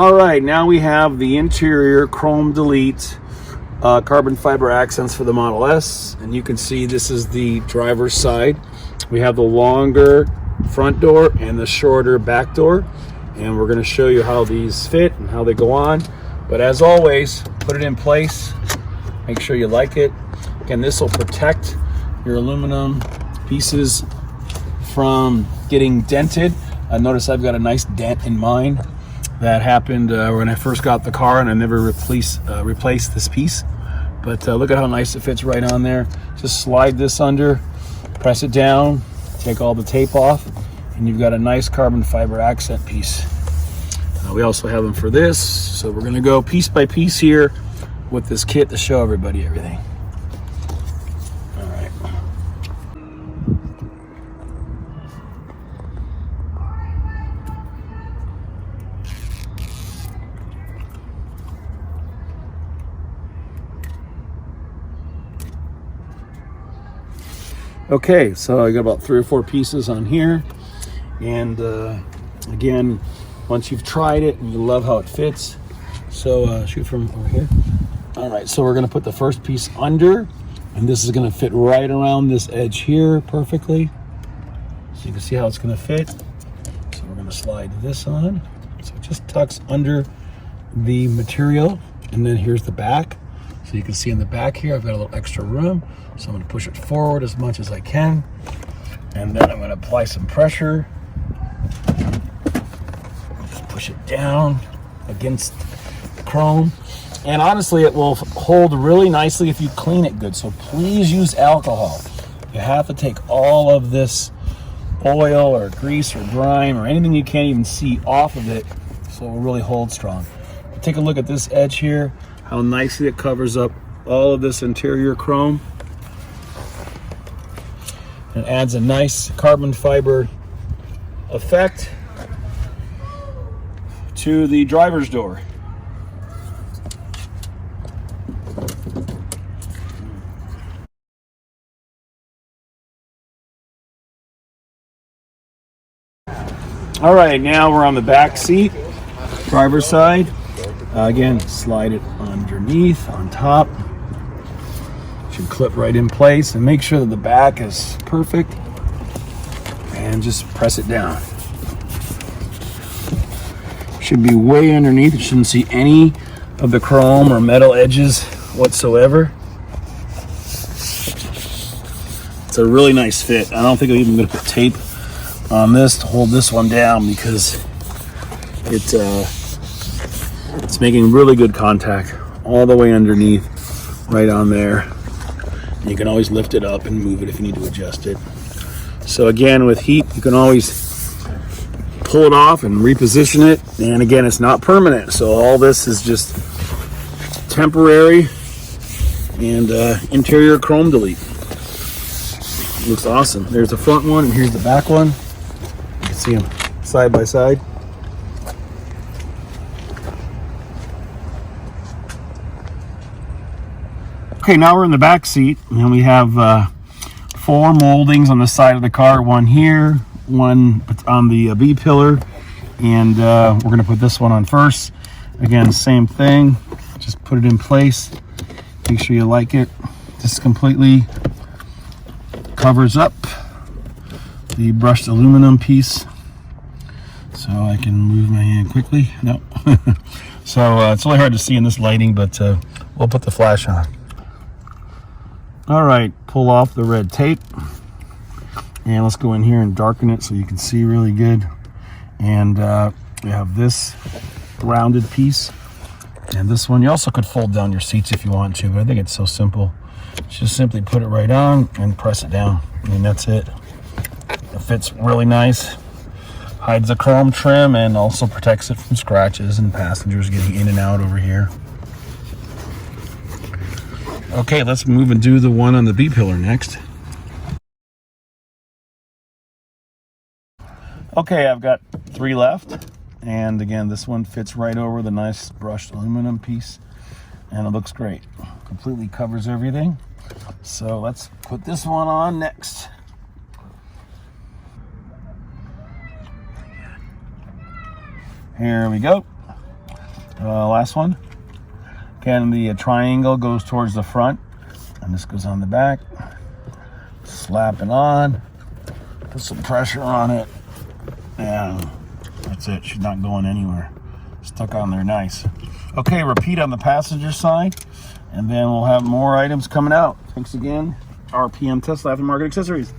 All right, now we have the interior chrome delete carbon fiber accents for the Model S, and you can see this is the driver's side. We have the longer front door and the shorter back door, and we're going to show you how these fit and how they go on. But as always, put it in place, make sure you like it. Again, this will protect your aluminum pieces from getting dented. Notice I've got a nice dent in mine. That happened when I first got the car, and I never replaced this piece. But look at how nice it fits right on there. Just slide this under, press it down, take all the tape off, and you've got a nice carbon fiber accent piece. We also have them for this, so we're gonna go piece by piece here with this kit to show everybody everything. All right. Okay, so I got about 3 or 4 pieces on here, and again, once you've tried it and you love how it fits, so shoot from over here. All right, so we're going to put the first piece under, and this is going to fit right around this edge here perfectly, so you can see how it's going to fit. So we're going to slide this on, so it just tucks under the material, and then here's the back. So you can see in the back here, I've got a little extra room. So I'm going to push it forward as much as I can. And then I'm going to apply some pressure. Just push it down against the chrome. And honestly, it will hold really nicely if you clean it good. So please use alcohol. You have to take all of this oil or grease or grime or anything you can't even see off of it, so it will really hold strong. Take a look at this edge here, how nicely it covers up all of this interior chrome. It adds a nice carbon fiber effect to the driver's door. All right, now we're on the back seat, driver's side. Again, slide it underneath, on top. Should clip right in place, and make sure that the back is perfect, and just press it down. Should be way underneath. You shouldn't see any of the chrome or metal edges whatsoever. It's a really nice fit. I don't think I'm even going to put tape on this to hold this one down, because it's making really good contact all the way underneath, right on there. You can always lift it up and move it if you need to adjust it. So again, with heat, you can always pull it off and reposition it. And again, it's not permanent, so all this is just temporary and interior chrome delete. Looks awesome. There's the front one, and here's the back one. You can see them side by side. Okay, now we're in the back seat, and we have 4 moldings on the side of the car. One here, one on the B pillar, and we're going to put this one on first. Again, same thing. Just put it in place. Make sure you like it. This completely covers up the brushed aluminum piece. So I can move my hand quickly. No. So it's really hard to see in this lighting, but we'll put the flash on. All right, pull off the red tape, and let's go in here and darken it so you can see really good. And we have this rounded piece, and this one. You also could fold down your seats if you want to, but I think it's so simple. Just simply put it right on and press it down, and that's it. It fits really nice, hides the chrome trim, and also protects it from scratches and passengers getting in and out over here. Okay, let's move and do the one on the B pillar next. Okay, I've got 3 left, and again, this one fits right over the nice brushed aluminum piece, and it looks great. Completely covers everything. So let's put this one on next. Here we go. Last one. Again, the triangle goes towards the front, and this goes on the back. Slap it on. Put some pressure on it. And that's it. She's not going anywhere. Stuck on there nice. Okay, repeat on the passenger side, and then we'll have more items coming out. Thanks again. RPM Tesla Aftermarket Accessories.